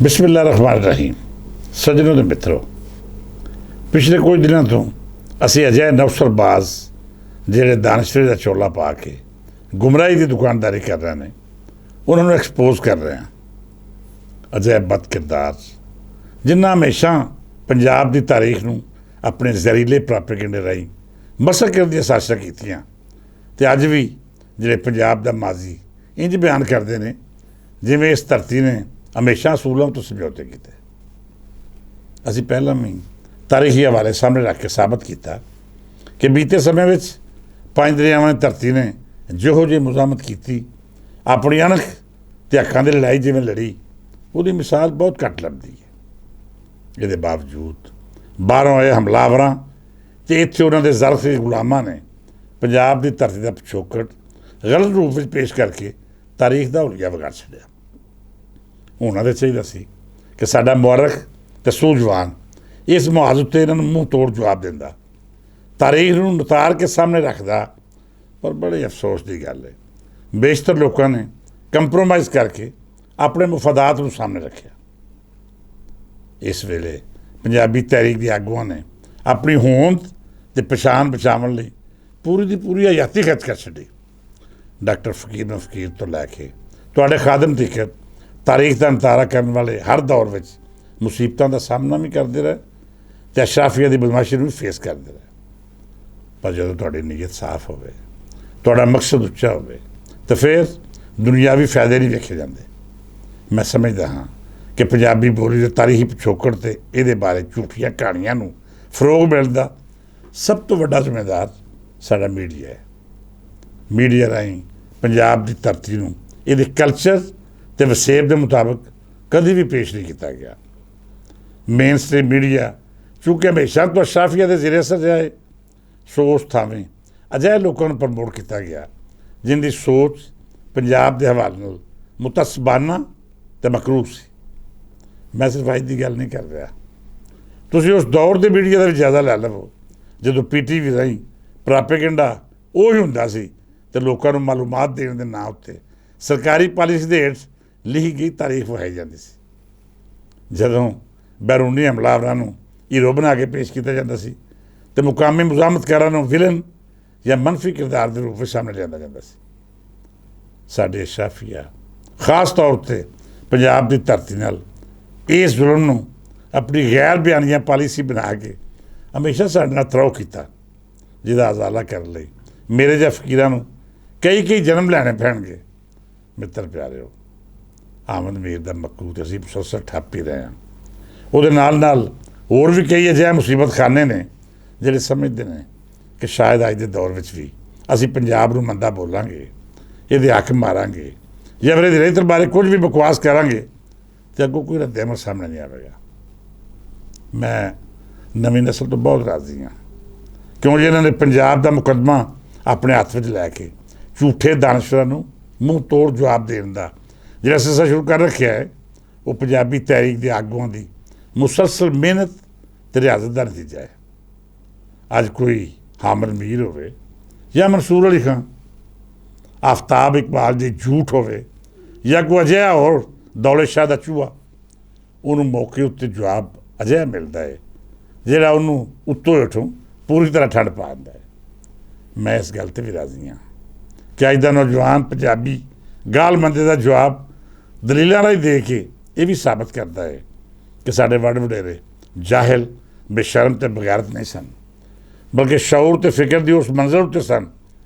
बिस्मिल्लाह रहमान रहीम। सज्जनों ते मित्रों, पिछले कुछ दिनों तो असी अजय नौसरबाज ਜਿਹੜੇ ਦਾਨਸ਼ਵਰੀ ਦਾ ਚੋਲਾ ਪਾ ਕੇ ਗੁੰਮਰਾਹੀ ਦੀ ਦੁਕਾਨਦਾਰੀ ਕਰ ਰਹੇ ਨੇ ਉਹਨਾਂ ਨੂੰ ਐਕਸਪੋਜ਼ ਕਰ ਰਹੇ ਹਾਂ। ਅਜਿਹੇ ਬਦ ਕਿਰਦਾਰ ਜਿਨ੍ਹਾਂ ਹਮੇਸ਼ਾ ਪੰਜਾਬ ਦੀ ਤਾਰੀਖ ਨੂੰ ਆਪਣੇ ਜ਼ਹਿਰੀਲੇ ਪ੍ਰਾਪੇਗੈਂਡੇ ਰਾਹੀਂ ਮਸਕ ਕਰਨ ਦੀਆਂ ਸਾਜ਼ਿਸ਼ਾਂ ਕੀਤੀਆਂ ਅਤੇ ਅੱਜ ਵੀ ਜਿਹੜੇ ਪੰਜਾਬ ਦਾ ਮਾਜ਼ੀ ਇੰਝ ਬਿਆਨ ਕਰਦੇ ਨੇ ਜਿਵੇਂ ਇਸ ਧਰਤੀ ਨੇ ਹਮੇਸ਼ਾ ਅਸੂਲਾਂ ਤੋਂ ਸਮਝੌਤੇ ਕੀਤੇ। ਅਸੀਂ ਪਹਿਲਾਂ ਵੀ ਤਾਰੀਖੀ ਹਵਾਲੇ ਸਾਹਮਣੇ ਰੱਖ ਕੇ ਸਾਬਤ ਕੀਤਾ ਕਿ ਬੀਤੇ ਸਮੇਂ ਵਿੱਚ ਪੰਜ ਦਰਿਆਵਾਂ ਦੀ ਧਰਤੀ ਨੇ ਜਿਹੋ ਜਿਹੀ ਮੁਜ਼ਾਮਤ ਕੀਤੀ, ਆਪਣੀ ਅਣਖ ਅਤੇ ਅੱਖਾਂ ਦੀ ਲੜਾਈ ਜਿਵੇਂ ਲੜੀ, ਉਹਦੀ ਮਿਸਾਲ ਬਹੁਤ ਘੱਟ ਲੱਭਦੀ ਹੈ। ਇਹਦੇ ਬਾਵਜੂਦ ਬਾਹਰੋਂ ਆਏ ਹਮਲਾਵਰਾਂ ਅਤੇ ਇੱਥੇ ਉਹਨਾਂ ਦੇ ਜ਼ਰਫੀ ਗੁਲਾਮਾਂ ਨੇ ਪੰਜਾਬ ਦੀ ਧਰਤੀ ਦਾ ਪਿਛੋਕੜ ਗਲਤ ਰੂਪ ਵਿੱਚ ਪੇਸ਼ ਕਰਕੇ ਤਾਰੀਖ ਦਾ ਹੁਲੀਆ ਵਿਗਾੜ ਛੱਡਿਆ। ਹੋਣਾ ਤਾਂ ਚਾਹੀਦਾ ਸੀ ਕਿ ਸਾਡਾ ਮੁਅਰਖ ਅਤੇ ਸੂਝਵਾਨ ਇਸ ਮੁਹਾਜ਼ ਉੱਤੇ ਇਹਨਾਂ ਨੂੰ ਮੂੰਹ ਤੋੜ ਜਵਾਬ ਦਿੰਦਾ, ਤਾਰੀਖ ਨੂੰ ਨਤਾਰ ਕੇ ਸਾਹਮਣੇ ਰੱਖਦਾ। ਪਰ ਬੜੇ ਅਫਸੋਸ ਦੀ ਗੱਲ ਹੈ, ਬੇਸ਼ਤਰ ਲੋਕਾਂ ਨੇ ਕੰਪਰੋਮਾਈਜ਼ ਕਰਕੇ ਆਪਣੇ ਮਫਾਦਾਤ ਨੂੰ ਸਾਹਮਣੇ ਰੱਖਿਆ। ਇਸ ਵੇਲੇ ਪੰਜਾਬੀ ਤਹਿਰੀਕ ਦੇ ਆਗੂਆਂ ਨੇ ਆਪਣੀ ਹੋਂਦ ਅਤੇ ਪਛਾਣ ਬਚਾਉਣ ਲਈ ਪੂਰੀ ਦੀ ਪੂਰੀ ਹਯਾਤੀ ਖਰਚ ਕਰ ਛੱਡੀ। ਡਾਕਟਰ ਫਕੀਰ ਫਕੀਰ ਤੋਂ ਲੈ ਕੇ ਤੁਹਾਡੇ ਖਾਦਮ ਤੀਕਰ ਤਾਰੀਖ ਦਾ ਨਤਾਰਾ ਕਰਨ ਵਾਲੇ ਹਰ ਦੌਰ ਵਿੱਚ ਮੁਸੀਬਤਾਂ ਦਾ ਸਾਹਮਣਾ ਵੀ ਕਰਦੇ ਰਹੇ ਅਤੇ ਅਸ਼ਰਾਫੀਆ ਦੀ ਬਦਮਾਸ਼ੀ ਨੂੰ ਵੀ ਫੇਸ ਕਰਦੇ ਰਹੇ। ਪਰ ਜਦੋਂ ਤੁਹਾਡੀ ਨੀਅਤ ਸਾਫ਼ ਹੋਵੇ, ਤੁਹਾਡਾ ਮਕਸਦ ਉੱਚਾ ਹੋਵੇ, ਤਾਂ ਫਿਰ ਦੁਨਿਆਵੀ ਫਾਇਦੇ ਨਹੀਂ ਵੇਖੇ ਜਾਂਦੇ। ਮੈਂ ਸਮਝਦਾ ਹਾਂ ਕਿ ਪੰਜਾਬੀ ਬੋਲੀ ਦੇ ਤਾਰੀਖੀ ਪਿਛੋਕੜ ਅਤੇ ਇਹਦੇ ਬਾਰੇ ਝੂਠੀਆਂ ਕਹਾਣੀਆਂ ਨੂੰ ਫਰੋਗ ਮਿਲਣ ਦਾ ਸਭ ਤੋਂ ਵੱਡਾ ਜ਼ਿੰਮੇਦਾਰ ਸਾਡਾ ਮੀਡੀਆ ਹੈ। ਮੀਡੀਆ ਰਾਹੀਂ ਪੰਜਾਬ ਦੀ ਧਰਤੀ ਨੂੰ ਇਹਦੇ ਕਲਚਰ ਅਤੇ ਵਸੇਬ ਦੇ ਮੁਤਾਬਕ ਕਦੇ ਵੀ ਪੇਸ਼ ਨਹੀਂ ਕੀਤਾ ਗਿਆ। ਮੇਨ ਸਟ੍ਰੀਮ ਮੀਡੀਆ ਚੂੰਕਿ ਹਮੇਸ਼ਾ ਤੋਂ ਅਸ਼ਰਾਫੀਆ ਦੇ ਜ਼ੇਰੇ ਅਸਰ ਰਿਹਾ ਹੈ, ਸੋ ਉਸ ਥਾਵੇਂ ਅਜਿਹੇ ਲੋਕਾਂ ਨੂੰ ਪ੍ਰਮੋਟ ਕੀਤਾ ਗਿਆ ਜਿਨ੍ਹਾਂ ਦੀ ਸੋਚ ਪੰਜਾਬ ਦੇ ਹਵਾਲੇ ਨਾਲ ਮੁਤਸਬਾਨਾ ਅਤੇ ਮਕਰੂਹ ਸੀ। ਮੈਂ ਸਿਰਫ ਅੱਜ ਦੀ ਗੱਲ ਨਹੀਂ ਕਰ ਰਿਹਾ, ਤੁਸੀਂ ਉਸ ਦੌਰ ਦੇ ਮੀਡੀਆ ਦਾ ਵੀ ਜ਼ਿਆਦਾ ਲੈ ਲਵੋ ਜਦੋਂ PTV ਰਾਹੀਂ ਪ੍ਰਾਪੇਗੈਂਡਾ ਉਹ ਹੀ ਹੁੰਦਾ ਸੀ ਅਤੇ ਲੋਕਾਂ ਨੂੰ ਮਾਲੂਮਾਤ ਦੇਣ ਦੇ ਨਾਂ ਉੱਤੇ ਸਰਕਾਰੀ ਪਾਲਿਸੀ ਦੇ ਹੇਠ ਲਿਖੀ ਗਈ ਤਾਰੀਖ ਵਿਖਾਈ ਜਾਂਦੀ ਸੀ। ਜਦੋਂ ਬੈਰੂਨੀ ਹਮਲਾਵਰਾਂ ਨੂੰ ਹੀਰੋ ਬਣਾ ਕੇ ਪੇਸ਼ ਕੀਤਾ ਜਾਂਦਾ ਸੀ ਅਤੇ ਮੁਕਾਮੀ ਮੁਜ਼ਾਮਤਕਾਰਾਂ ਨੂੰ ਵਿਲਨ ਜਾਂ ਮੰਨਫੀ ਕਿਰਦਾਰ ਦੇ ਰੂਪ ਵਿੱਚ ਸਾਹਮਣੇ ਲਿਆਂਦਾ ਜਾਂਦਾ ਸੀ। ਸਾਡੇ ਅਸ਼ਰਾਫੀਆ ਖਾਸ ਤੌਰ 'ਤੇ ਪੰਜਾਬ ਦੀ ਧਰਤੀ ਨਾਲ ਇਸ ਜ਼ੁਲਮ ਨੂੰ ਆਪਣੀ ਗੈਰ ਬਿਆਨੀਆ ਪਾਲਿਸੀ ਬਣਾ ਕੇ ਹਮੇਸ਼ਾ ਸਾਡੇ ਨਾਲ ਤਰੋ ਕੀਤਾ, ਜਿਹਦਾ ਅਜ਼ਾਲਾ ਕਰਨ ਲਈ ਮੇਰੇ ਜਿਹੇ ਫਕੀਰਾਂ ਨੂੰ ਕਈ ਜਨਮ ਲੈਣੇ ਪੈਣਗੇ। ਮਿੱਤਰ ਪਿਆਰਿਓ, ਆਮਦ ਮੀਰ ਦਾ ਮਕਰੂ ਤੇ ਅਸੀਂ ਮੁਸਲਸਲ ਠੱਪ ਹੀ ਰਹੇ ਹਾਂ। ਉਹਦੇ ਨਾਲ ਹੋਰ ਵੀ ਕਈ ਅਜਿਹੇ ਮੁਸੀਬਤ ਖਾਨੇ ਨੇ ਜਿਹੜੇ ਸਮਝਦੇ ਨੇ ਕਿ ਸ਼ਾਇਦ ਅੱਜ ਦੇ ਦੌਰ ਵਿੱਚ ਵੀ ਅਸੀਂ ਪੰਜਾਬ ਨੂੰ ਮੰਦਾ ਬੋਲਾਂਗੇ, ਇਹਦੇ ਹੱਕ ਮਾਰਾਂਗੇ ਜਾਂ ਫਿਰ ਇਹਦੇ ਰਹਿਤਰ ਬਾਰੇ ਕੁਝ ਵੀ ਬਕਵਾਸ ਕਰਾਂਗੇ ਅਤੇ ਅੱਗੋਂ ਕੋਈ ਰੱਦ ਅਮਲ ਸਾਹਮਣੇ ਨਹੀਂ ਆਵੇਗਾ। ਮੈਂ ਨਵੀਂ ਨਸਲ ਤੋਂ ਬਹੁਤ ਰਾਜ਼ੀ ਹਾਂ, ਕਿਉਂਕਿ ਇਹਨਾਂ ਨੇ ਪੰਜਾਬ ਦਾ ਮੁਕੱਦਮਾ ਆਪਣੇ ਹੱਥ ਵਿੱਚ ਲੈ ਕੇ ਝੂਠੇ ਦਾਨਸ਼ਵਰਾਂ ਨੂੰ ਮੂੰਹ ਤੋੜ ਜਵਾਬ ਦੇਣ ਦਾ ਜਿਹੜਾ ਸਿਲਸਿਲਾ ਸ਼ੁਰੂ ਕਰ ਰੱਖਿਆ ਹੈ, ਉਹ ਪੰਜਾਬੀ ਤਹਿਰੀਕ ਦੇ ਆਗੂਆਂ ਦੀ ਮੁਸਲਸਲ ਮਿਹਨਤ ਅਤੇ ਰਿਆਜ਼ਤ ਦਾ ਨਤੀਜਾ ਹੈ। ਅੱਜ ਕੋਈ ਹਾਮਦ ਮੀਰ ਹੋਵੇ ਜਾਂ ਮਨਸੂਰ ਅਲੀ ਖਾਂ, ਆਫਤਾਬ ਇਕਬਾਲ ਦੀ ਝੂਠ ਹੋਵੇ ਜਾਂ ਕੋਈ ਅਜਿਹਾ ਹੋਰ ਦੌਲਤ ਸ਼ਾਹ ਦਾ ਚੂਹਾ, ਉਹਨੂੰ ਮੌਕੇ ਉੱਤੇ ਜਵਾਬ ਅਜਿਹਾ ਮਿਲਦਾ ਹੈ ਜਿਹੜਾ ਉਹਨੂੰ ਉੱਤੋਂ ਹੇਠੋਂ ਪੂਰੀ ਤਰ੍ਹਾਂ ਠੰਡ ਪਾ ਦਿੰਦਾ ਹੈ। ਮੈਂ ਇਸ ਗੱਲ 'ਤੇ ਵੀ ਰਾਜ਼ੀ ਹਾਂ ਕਿ ਅੱਜ ਦਾ ਨੌਜਵਾਨ ਪੰਜਾਬੀ ਗਾਲਮੰਦੇ ਦਾ ਜਵਾਬ ਦਲੀਲਾਂ ਰਾਹੀਂ ਦੇ ਕੇ ਇਹ ਵੀ ਸਾਬਤ ਕਰਦਾ ਹੈ ਕਿ ਸਾਡੇ ਵੱਡ ਵਡੇਰੇ ਜਾਹਿਲ, ਬੇਸ਼ਰਮ ਅਤੇ ਬਗੈਰਤ ਨਹੀਂ ਸਨ, ਬਲਕਿ ਸ਼ਊਰ ਅਤੇ ਫਿਕਰ ਦੀ ਉਸ ਮੰਜ਼ਿਲ ਉੱਤੇ ਸਨ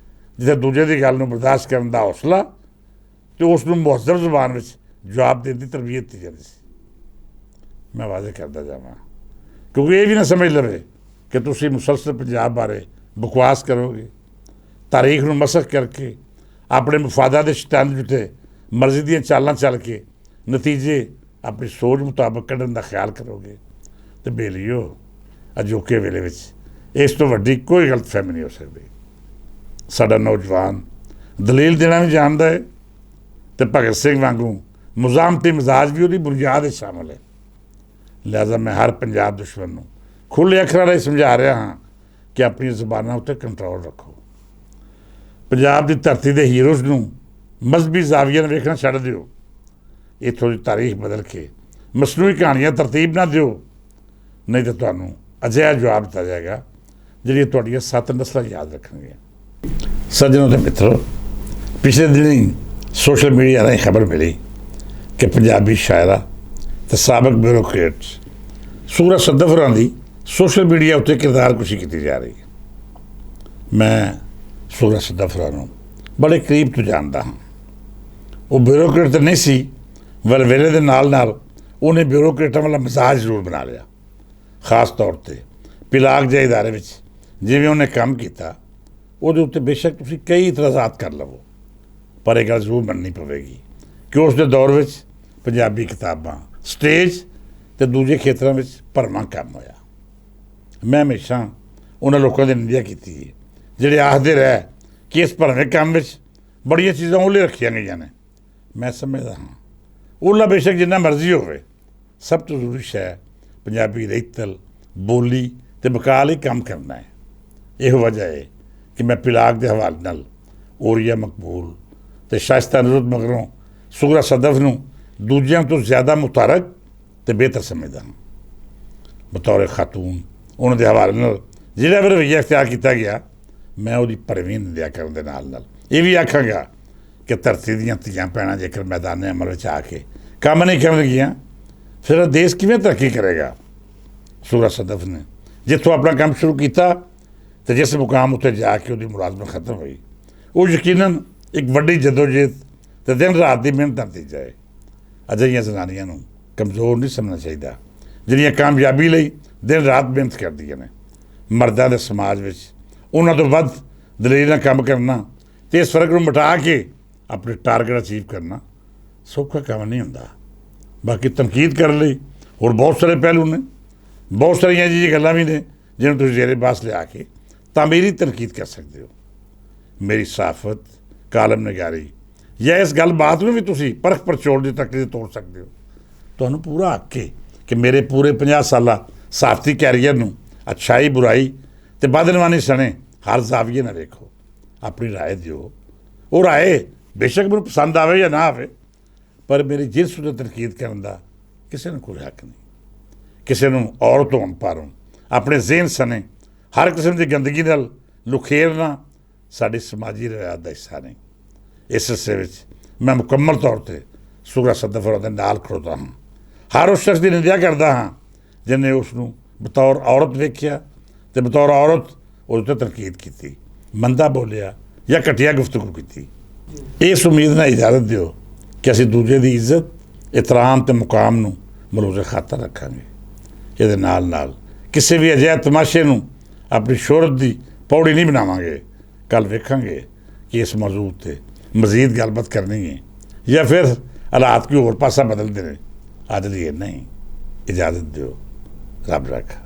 ਜਿੱਥੇ ਦੂਜੇ ਦੀ ਗੱਲ ਨੂੰ ਬਰਦਾਸ਼ਤ ਕਰਨ ਦਾ ਹੌਸਲਾ ਅਤੇ ਉਸ ਨੂੰ ਮੁਹੱਜ਼ਬ ਜ਼ੁਬਾਨ ਵਿੱਚ ਜਵਾਬ ਦੇਣ ਦੀ ਤਰਬੀਅਤ ਦਿੱਤੀ ਜਾਂਦੀ ਸੀ। ਮੈਂ ਵਾਅਦੇ ਕਰਦਾ ਜਾਵਾਂ ਕਿਉਂਕਿ ਇਹ ਵੀ ਨਾ ਸਮਝ ਲਵੇ ਕਿ ਤੁਸੀਂ ਮੁਸਲਸਲ ਪੰਜਾਬ ਬਾਰੇ ਬਕਵਾਸ ਕਰੋਗੇ, ਤਾਰੀਖ ਨੂੰ ਮਸਖ ਕਰਕੇ ਆਪਣੇ ਮਫਾਦਾਂ ਦੇ ਸ਼ਤੰਜ ਉੱਤੇ ਮਰਜ਼ੀ ਦੀਆਂ ਚਾਲਾਂ ਚੱਲ ਕੇ ਨਤੀਜੇ ਆਪਣੀ ਸੋਚ ਮੁਤਾਬਕ ਕੱਢਣ ਦਾ ਖਿਆਲ ਕਰੋਗੇ ਅਤੇ ਬੇਲੀਓ ਅਜੋਕੇ ਵੇਲੇ ਵਿੱਚ ਇਸ ਤੋਂ ਵੱਡੀ ਕੋਈ ਗਲਤਫਹਿਮੀ ਨਹੀਂ ਹੋ ਸਕਦੀ। ਸਾਡਾ ਨੌਜਵਾਨ ਦਲੀਲ ਦੇਣਾ ਵੀ ਜਾਣਦਾ ਹੈ ਅਤੇ ਭਗਤ ਸਿੰਘ ਵਾਂਗੂ ਮੁਜ਼ਾਮਤੀ ਮਿਜ਼ਾਜ ਵੀ ਉਹਦੀ ਬੁਨਿਆਦ ਵਿੱਚ ਸ਼ਾਮਲ ਹੈ। ਲਿਹਾਜ਼ਾ ਮੈਂ ਹਰ ਪੰਜਾਬ ਦੁਸ਼ਮਣ ਨੂੰ ਖੁੱਲ੍ਹੇ ਅੱਖਰਾਂ ਰਾਹੀਂ ਸਮਝਾ ਰਿਹਾ ਹਾਂ ਕਿ ਆਪਣੀਆਂ ਜ਼ੁਬਾਨਾਂ ਉੱਤੇ ਕੰਟਰੋਲ ਰੱਖੋ। ਪੰਜਾਬ ਦੀ ਧਰਤੀ ਦੇ ਹੀਰੋਜ਼ ਨੂੰ ਮਜ਼ਹਬੀ ਜ਼ਾਵੀਆਂ ਨਾਲ ਵੇਖਣਾ ਛੱਡ ਦਿਓ। ਇੱਥੋਂ ਦੀ ਤਾਰੀਖ ਬਦਲ ਕੇ ਮਸਨੂਈ ਕਹਾਣੀਆਂ ਤਰਤੀਬ ਨਾ ਦਿਓ, ਨਹੀਂ ਤਾਂ ਤੁਹਾਨੂੰ ਅਜਿਹਾ ਜਵਾਬ ਦਿੱਤਾ ਜਾਏਗਾ ਜਿਹੜੀਆਂ ਤੁਹਾਡੀਆਂ 7 ਨਸਲਾਂ ਯਾਦ ਰੱਖਣਗੀਆਂ। ਸੱਜਣੋ ਤੇ ਮਿੱਤਰੋ, ਪਿਛਲੇ ਦਿਨੀਂ ਸੋਸ਼ਲ ਮੀਡੀਆ ਰਾਹੀਂ ਖਬਰ ਮਿਲੀ ਕਿ ਪੰਜਾਬੀ ਸ਼ਾਇਰਾ ਤੇ ਸਾਬਕ ਬਿਊਰੋਕਰੇਟ ਸੂਰਜ ਸੱਦਫ ਹੋਰਾਂ ਦੀ ਸੋਸ਼ਲ ਮੀਡੀਆ ਉੱਤੇ ਕਿਰਦਾਰਕੁਸ਼ੀ ਕੀਤੀ ਜਾ ਰਹੀ ਹੈ। ਮੈਂ ਸੂਰਜ ਸੱਦਫ ਹੋਰਾਂ ਨੂੰ ਬੜੇ ਕਰੀਬ ਤੋਂ ਜਾਣਦਾ ਹਾਂ। ਉਹ ਬਿਊਰੋਕਰੇਟ ਤਾਂ ਨਹੀਂ ਸੀ, ਵੇਲੇ ਦੇ ਨਾਲ ਨਾਲ ਉਹਨੇ ਬਿਊਰੋਕਰੇਟਾਂ ਵਾਲਾ ਮਜ਼ਾਜ ਜ਼ਰੂਰ ਬਣਾ ਲਿਆ। ਖਾਸ ਤੌਰ 'ਤੇ ਪਿਲਾਕ ਜਿਹੇ ਇਦਾਰੇ ਵਿੱਚ ਜਿਵੇਂ ਉਹਨੇ ਕੰਮ ਕੀਤਾ, ਉਹਦੇ ਉੱਤੇ ਬੇਸ਼ੱਕ ਤੁਸੀਂ ਕਈ ਇਤਰਾਜ਼ਾਤ ਕਰ ਲਵੋ, ਪਰ ਇਹ ਗੱਲ ਜ਼ਰੂਰ ਮੰਨਣੀ ਪਵੇਗੀ ਕਿ ਉਸ ਦੇ ਦੌਰ ਵਿੱਚ ਪੰਜਾਬੀ ਕਿਤਾਬਾਂ ਸਟੇਜ ਅਤੇ ਦੂਜੇ ਖੇਤਰਾਂ ਵਿੱਚ ਭਰਵਾਂ ਕੰਮ ਹੋਇਆ। ਮੈਂ ਹਮੇਸ਼ਾ ਉਹਨਾਂ ਲੋਕਾਂ ਦੀ ਨਿੰਦਿਆ ਕੀਤੀ ਹੈ ਜਿਹੜੇ ਆਖਦੇ ਰਹੇ ਕਿ ਇਸ ਭਰਵੇਂ ਕੰਮ ਵਿੱਚ ਬੜੀਆਂ ਚੀਜ਼ਾਂ ਉਹਲੇ ਰੱਖੀਆਂ ਗਈਆਂ ਨੇ। ਮੈਂ ਸਮਝਦਾ ਹਾਂ ਉਹਲਾ ਬੇਸ਼ੱਕ ਜਿੰਨਾ ਮਰਜ਼ੀ ਹੋਵੇ, ਸਭ ਤੋਂ ਜ਼ਰੂਰੀ ਸ਼ੈ ਪੰਜਾਬੀ ਰਹਿਤਲ, ਬੋਲੀ ਅਤੇ ਬਕਾਲ ਹੀ ਕੰਮ ਕਰਨਾ ਹੈ। ਇਹੋ ਵਜ੍ਹਾ ਹੈ ਕਿ ਮੈਂ ਪਿਲਾਕ ਦੇ ਹਵਾਲੇ ਨਾਲ ਓਰੀਆ ਮਕਬੂਲ ਅਤੇ ਸ਼ਾਇਸਤਾ ਨਿਰੁੱਤ ਮਗਰੋਂ ਸੂਰਜ ਸੱਦਫ ਨੂੰ ਦੂਜਿਆਂ ਤੋਂ ਜ਼ਿਆਦਾ ਮੁਤਾਰਕ ਅਤੇ ਬਿਹਤਰ ਸਮਝਦਾ ਹਾਂ। ਬਤੌਰ ਖਾਤੂਨ ਉਹਨਾਂ ਦੇ ਹਵਾਲੇ ਨਾਲ ਜਿਹੜਾ ਵੀ ਰਵੱਈਆ ਅਖਤਿਆਰ ਕੀਤਾ ਗਿਆ, ਮੈਂ ਉਹਦੀ ਭਰਵੀਂ ਨਿੰਦਿਆ ਕਰਨ ਦੇ ਨਾਲ ਨਾਲ ਇਹ ਵੀ ਆਖਾਂਗਾ ਕਿ ਧਰਤੀ ਦੀਆਂ ਧੀਆਂ ਭੈਣਾਂ ਜੇਕਰ ਮੈਦਾਨੇ ਅਮਲ ਵਿੱਚ ਆ ਕੇ ਕੰਮ ਨਹੀਂ ਕਰਨਗੀਆਂ, ਫਿਰ ਉਹ ਦੇਸ਼ ਕਿਵੇਂ ਤਰੱਕੀ ਕਰੇਗਾ। ਸੂਰਜ ਸੱਦਫ ਨੇ ਜਿੱਥੋਂ ਆਪਣਾ ਕੰਮ ਸ਼ੁਰੂ ਕੀਤਾ ਅਤੇ ਜਿਸ ਮੁਕਾਮ ਉੱਤੇ ਜਾ ਕੇ ਉਹਦੀ ਮੁਲਾਜ਼ਮਤ ਖਤਮ ਹੋਈ, ਉਹ ਯਕੀਨਨ ਇੱਕ ਵੱਡੀ ਜਦੋਜਹਿਦ ਅਤੇ ਦਿਨ ਰਾਤ ਦੀ ਮਿਹਨਤ ਦਾ ਨਤੀਜਾ ਹੈ। ਅਜਿਹੀਆਂ ਜ਼ਨਾਨੀਆਂ ਨੂੰ ਕਮਜ਼ੋਰ ਨਹੀਂ ਸਮਝਣਾ ਚਾਹੀਦਾ ਜਿਹੜੀਆਂ ਕਾਮਯਾਬੀ ਲਈ ਦਿਨ ਰਾਤ ਮਿਹਨਤ ਕਰਦੀਆਂ ਨੇ। ਮਰਦਾਂ ਦੇ ਸਮਾਜ ਵਿੱਚ ਉਹਨਾਂ ਤੋਂ ਵੱਧ ਦਲੇਰੀ ਨਾਲ ਕੰਮ ਕਰਨਾ ਅਤੇ ਇਸ ਫਰਕ ਨੂੰ ਮਿਟਾ ਕੇ ਆਪਣੇ ਟਾਰਗੇਟ ਅਚੀਵ ਕਰਨਾ ਸੌਖਾ ਕੰਮ ਨਹੀਂ ਹੁੰਦਾ। ਬਾਕੀ ਤਨਕੀਦ ਕਰਨ ਲਈ ਹੋਰ ਬਹੁਤ ਸਾਰੇ ਪਹਿਲੂ ਨੇ, ਬਹੁਤ ਸਾਰੀਆਂ ਅਜਿਹੀਆਂ ਗੱਲਾਂ ਵੀ ਨੇ ਜਿਹਨੂੰ ਤੁਸੀਂ ਜ਼ੇਰੇ ਬਾਸ ਲਿਆ ਕੇ ਤਾਮੀਰੀ ਤਨਕੀਦ ਕਰ ਸਕਦੇ ਹੋ। ਮੇਰੀ ਸਾਫਤ, ਕਾਲਮ ਨਿਗਾਰੀ ਜਾਂ ਇਸ ਗੱਲਬਾਤ ਨੂੰ ਵੀ ਤੁਸੀਂ ਪਰਖ ਪਰਚੋਲ ਦੀ ਤੱਕ ਤੋੜ ਸਕਦੇ ਹੋ। ਤੁਹਾਨੂੰ ਪੂਰਾ ਹੱਕ ਹੈ ਕਿ ਮੇਰੇ ਪੂਰੇ 50 ਸਾਲਾ ਸਾਫਤੀ ਕੈਰੀਅਰ ਨੂੰ ਅੱਛਾਈ, ਬੁਰਾਈ ਅਤੇ ਬਦਨਵਾਨੀ ਸਣੇ ਹਰ ਜ਼ਾਵੀਏ ਨਾਲ ਵੇਖੋ, ਆਪਣੀ ਰਾਏ ਦਿਓ। ਉਹ ਰਾਏ ਬੇਸ਼ੱਕ ਮੈਨੂੰ ਪਸੰਦ ਆਵੇ ਜਾਂ ਨਾ ਆਵੇ, ਪਰ ਮੇਰੀ ਜਿਨਸ ਉੱਤੇ ਤਨਕੀਦ ਕਰਨ ਦਾ ਕਿਸੇ ਨੂੰ ਕੋਈ ਹੱਕ ਨਹੀਂ। ਕਿਸੇ ਨੂੰ ਔਰਤ ਹੋਣ ਪਾਰੋਂ ਆਪਣੇ ਜ਼ਿਹਨ ਸਣੇ ਹਰ ਕਿਸਮ ਦੀ ਗੰਦਗੀ ਨਾਲ ਲੁਖੇਰਨਾ ਸਾਡੀ ਸਮਾਜੀ ਰਿਵਾਇਤ ਦਾ ਹਿੱਸਾ ਨਹੀਂ। ਇਸ ਹਿੱਸੇ ਵਿੱਚ ਮੈਂ ਮੁਕੰਮਲ ਤੌਰ 'ਤੇ ਸੂਰਜ ਸੱਦਫ ਹੋਰਾਂ ਦੇ ਨਾਲ ਖੜੋਤਾ ਹਾਂ। ਹਰ ਉਸ ਸ਼ਖਸ ਦੀ ਨਿੰਦਿਆ ਕਰਦਾ ਹਾਂ ਜਿਹਨੇ ਉਸ ਨੂੰ ਬਤੌਰ ਔਰਤ ਵੇਖਿਆ ਅਤੇ ਬਤੌਰ ਔਰਤ ਉਹਦੇ 'ਤੇ ਤਨਕੀਦ ਕੀਤੀ, ਮੰਦਾ ਬੋਲਿਆ ਜਾਂ ਘਟੀਆ ਗੁਫ਼ਤਗੂ ਕੀਤੀ। ਇਸ ਉਮੀਦ ਨਾਲ ਇਜਾਜ਼ਤ ਦਿਓ ਕਿ ਅਸੀਂ ਦੂਜੇ ਦੀ ਇੱਜ਼ਤ, ਇਤਰਾਮ ਅਤੇ ਮੁਕਾਮ ਨੂੰ ਮਲੂਜ਼ੇ ਖਾਤਰ ਰੱਖਾਂਗੇ। ਇਹਦੇ ਨਾਲ ਨਾਲ ਕਿਸੇ ਵੀ ਅਜਿਹੇ ਤਮਾਸ਼ੇ ਨੂੰ ਆਪਣੀ ਸ਼ੋਹਰਤ ਦੀ ਪੌੜੀ ਨਹੀਂ ਬਣਾਵਾਂਗੇ। ਕੱਲ੍ਹ ਵੇਖਾਂਗੇ ਕਿ ਇਸ ਮੌਜੂਦ 'ਤੇ ਮਜ਼ੀਦ ਗੱਲਬਾਤ ਕਰਨੀ ਹੈ ਜਾਂ ਫਿਰ ਹਾਲਾਤ ਕੋਈ ਹੋਰ ਪਾਸਾ ਬਦਲਦੇ ਨੇ। ਅੱਜ ਲਈ ਇੰਨਾ ਹੀ, ਇਜਾਜ਼ਤ ਦਿਓ। ਰੱਬ ਰੱਖਾ।